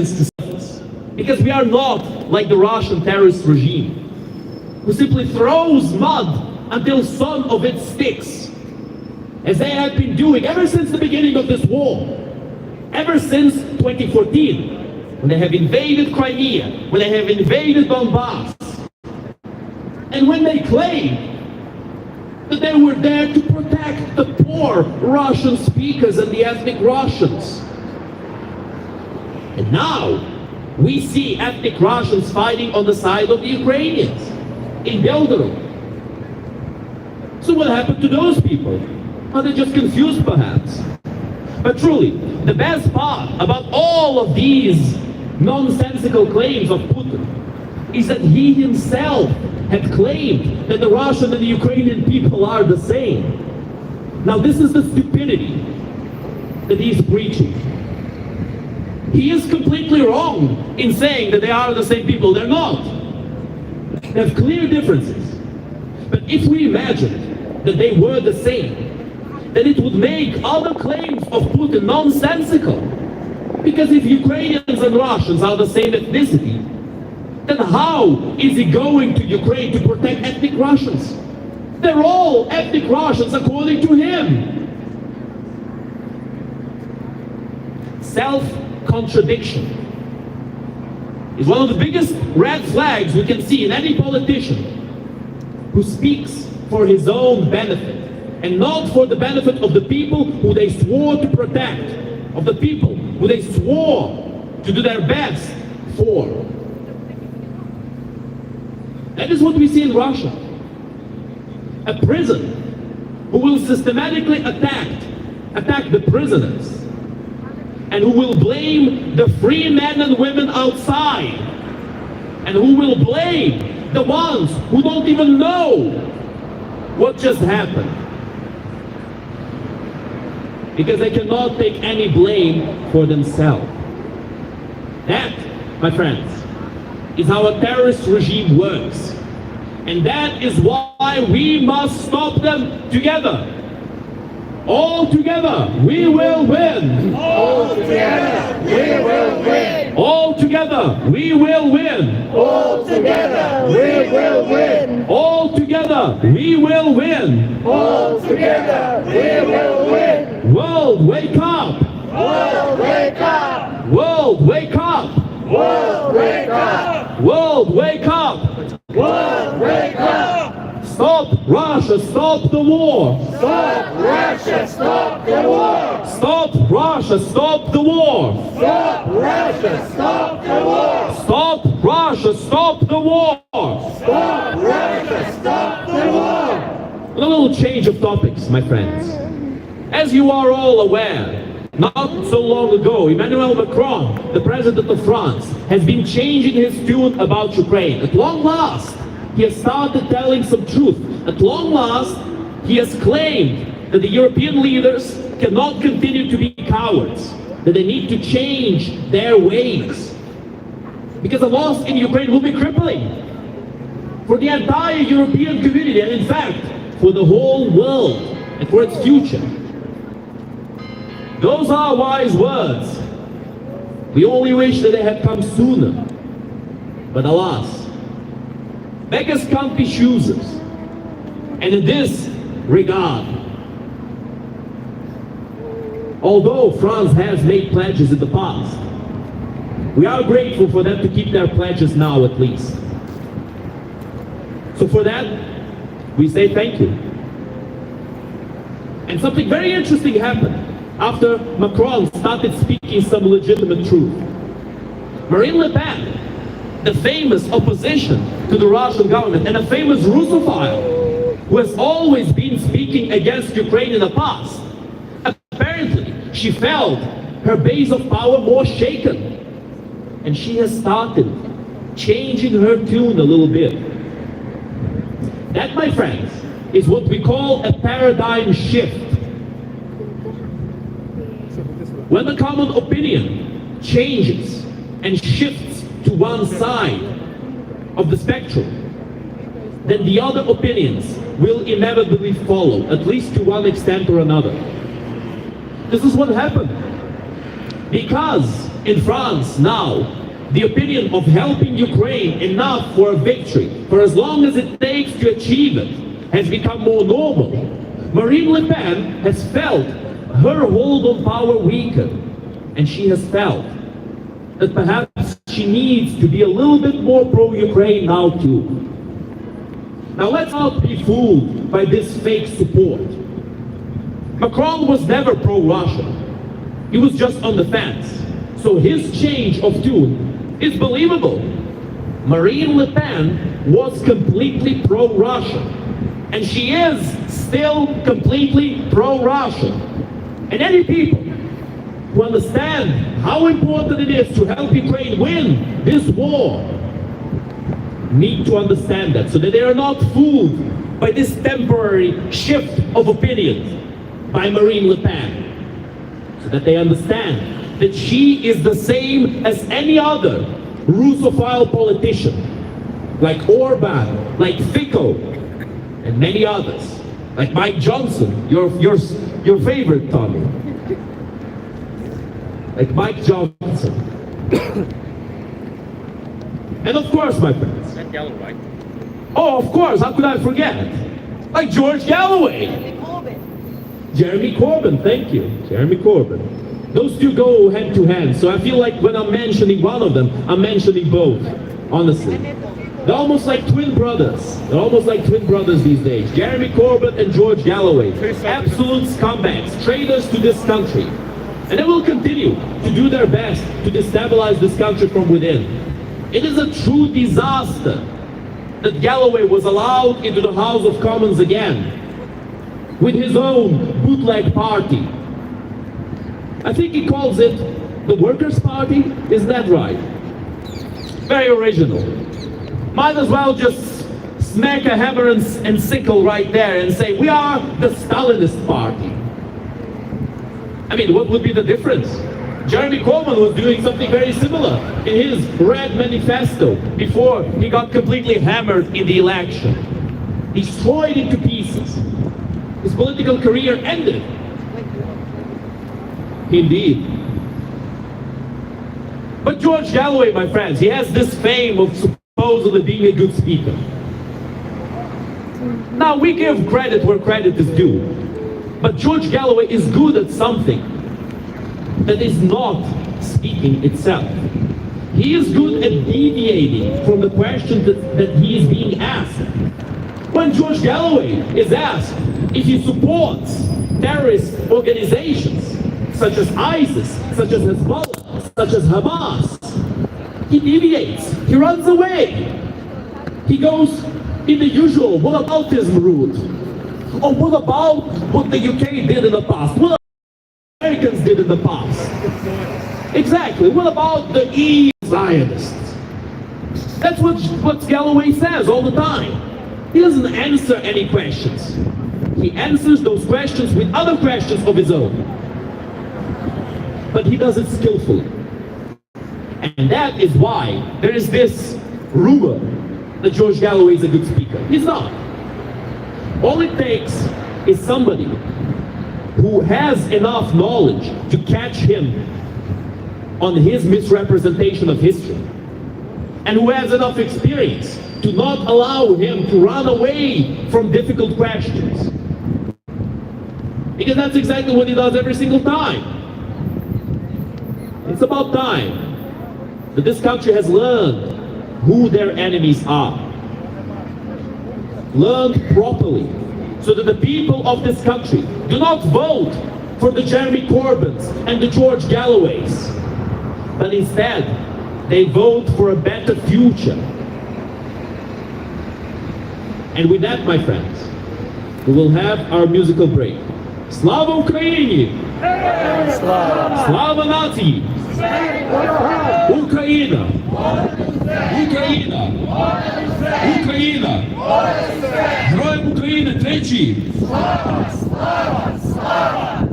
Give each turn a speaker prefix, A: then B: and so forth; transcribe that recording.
A: to surface. Because we are not like the Russian terrorist regime, who simply throws mud until some of it sticks, as they have been doing ever since the beginning of this war, ever since 2014, when they have invaded Crimea, when they have invaded Donbass, and when they claim that they were there to protect the poor Russian speakers and the ethnic Russians. And now we see ethnic Russians fighting on the side of the Ukrainians in Belgorod. So what happened to those people? Are they just confused perhaps? But truly, the best part about all of these nonsensical claims of Putin is that he himself had claimed that the Russian and the Ukrainian people are the same. Now this is the stupidity that he is preaching. He is completely wrong in saying that they are the same people. They're not. They have clear differences. But if we imagined that they were the same, then it would make other claims of Putin nonsensical. Because if Ukrainians and Russians are the same ethnicity, then how is he going to Ukraine to protect ethnic Russians? They're all ethnic Russians according to him. Self-contradiction is one of the biggest red flags we can see in any politician who speaks for his own benefit and not for the benefit of the people who they swore to protect, of the people who they swore to do their best for. That is what we see in Russia. A prison who will systematically attack the prisoners, and who will blame the free men and women outside, and who will blame the ones who don't even know what just happened. Because they cannot take any blame for themselves. That, my friends, is how a terrorist regime works. And that is why we must stop them together. All together, we will win.
B: All together, we will win.
A: All together, we will win.
B: All together, we will win.
A: All together, we will win.
B: All together, we will win.
A: World, wake up.
B: World, wake up.
A: World, wake up.
B: World, wake up.
A: World, wake up.
B: World, wake up.
A: Stop Russia, stop the war.
B: Stop Russia, stop the war.
A: Stop Russia, stop the war.
B: Stop Russia, stop the war.
A: Stop Russia, stop the war.
B: Stop Russia, stop the war.
A: A little change of topics, my friends. As you are all aware, not so long ago, Emmanuel Macron, the president of France, has been changing his tune about Ukraine. At long last, he has started telling some truth. At long last, he has claimed that the European leaders cannot continue to be cowards, that they need to change their ways. Because a loss in Ukraine will be crippling for the entire European community, and in fact, for the whole world and for its future. Those are wise words. We only wish that they had come sooner. But alas, beggars can't be choosers. And in this regard, although France has made pledges in the past, we are grateful for them to keep their pledges now at least. So for that, we say thank you. And something very interesting happened after Macron started speaking some legitimate truth. Marine Le Pen, the famous opposition to the Russian government and a famous Russophile who has always been speaking against Ukraine in the past, apparently she felt her base of power more shaken, and she has started changing her tune a little bit. That, my friends, is what we call a paradigm shift. When the common opinion changes and shifts to one side of the spectrum, then the other opinions will inevitably follow, at least to one extent or another. This is what happened. Because In France now, the opinion of helping Ukraine enough for a victory, for as long as it takes to achieve it, has become more normal. Marine Le Pen has felt her hold on power weaken, and she has felt that perhaps she needs to be a little bit more pro-Ukraine now too. Now let's not be fooled by this fake support. Macron was never pro-Russia. He was just on the fence. So his change of tune is believable. Marine Le Pen was completely pro-Russia. And she is still completely pro-Russia. And any people who understand how important it is to help Ukraine win this war need to understand that, so that they are not fooled by this temporary shift of opinions by Marine Le Pen. So that they understand that she is the same as any other Russophile politician, like Orban, like Fico, and many others, like Mike Johnson, your favorite, Tommy, like Mike Johnson. And of course, my friends.
C: That yellow, right?
A: Oh, of course, how could I forget? Like George Galloway. Jeremy Corbyn, thank you. Jeremy Corbyn. Those two go hand to hand, so I feel like when I'm mentioning one of them, I'm mentioning both, honestly. They're almost like twin brothers. They're almost like twin brothers these days. Jeremy Corbyn and George Galloway. Absolute scumbags, traitors to this country. And they will continue to do their best to destabilize this country from within. It is a true disaster that Galloway was allowed into the House of Commons again with his own bootleg party. I think he calls it the Workers' Party. Isn't that right? Very original. Might as well just smack a hammer and sickle right there and say, we are the Stalinist party. I mean, what would be the difference? Jeremy Corbyn was doing something very similar in his Red Manifesto before he got completely hammered in the election. Destroyed into pieces. His political career ended. Indeed. But George Galloway, my friends, he has this fame of supposedly being a good speaker. Now, we give credit where credit is due. But George Galloway is good at something that is not speaking itself. He is good at deviating from the question that he is being asked. When George Galloway is asked if he supports terrorist organizations such as ISIS, such as Hezbollah, such as Hamas, he deviates, he runs away. He goes in the usual whataboutism route. Or what about what the UK did in the past? What Americans did in the past? Exactly. What about the EU Zionists? That's what Galloway says all the time. He doesn't answer any questions. He answers those questions with other questions of his own. But he does it skillfully. And that is why there is this rumor that George Galloway is a good speaker. He's not. All it takes is somebody who has enough knowledge to catch him on his misrepresentation of history, and who has enough experience to not allow him to run away from difficult questions. Because that's exactly what he does every single time. It's about time that this country has learned who their enemies are. Learned properly, so that the people of this country do not vote for the Jeremy Corbyns and the George Galloways, but instead they vote for a better future. And with that, my friends, we will have our musical break. Slava Ukraini! Slava Nacii! Україна! Україна! Україна! Героям України тричі!
B: Слава! Слава! Слава!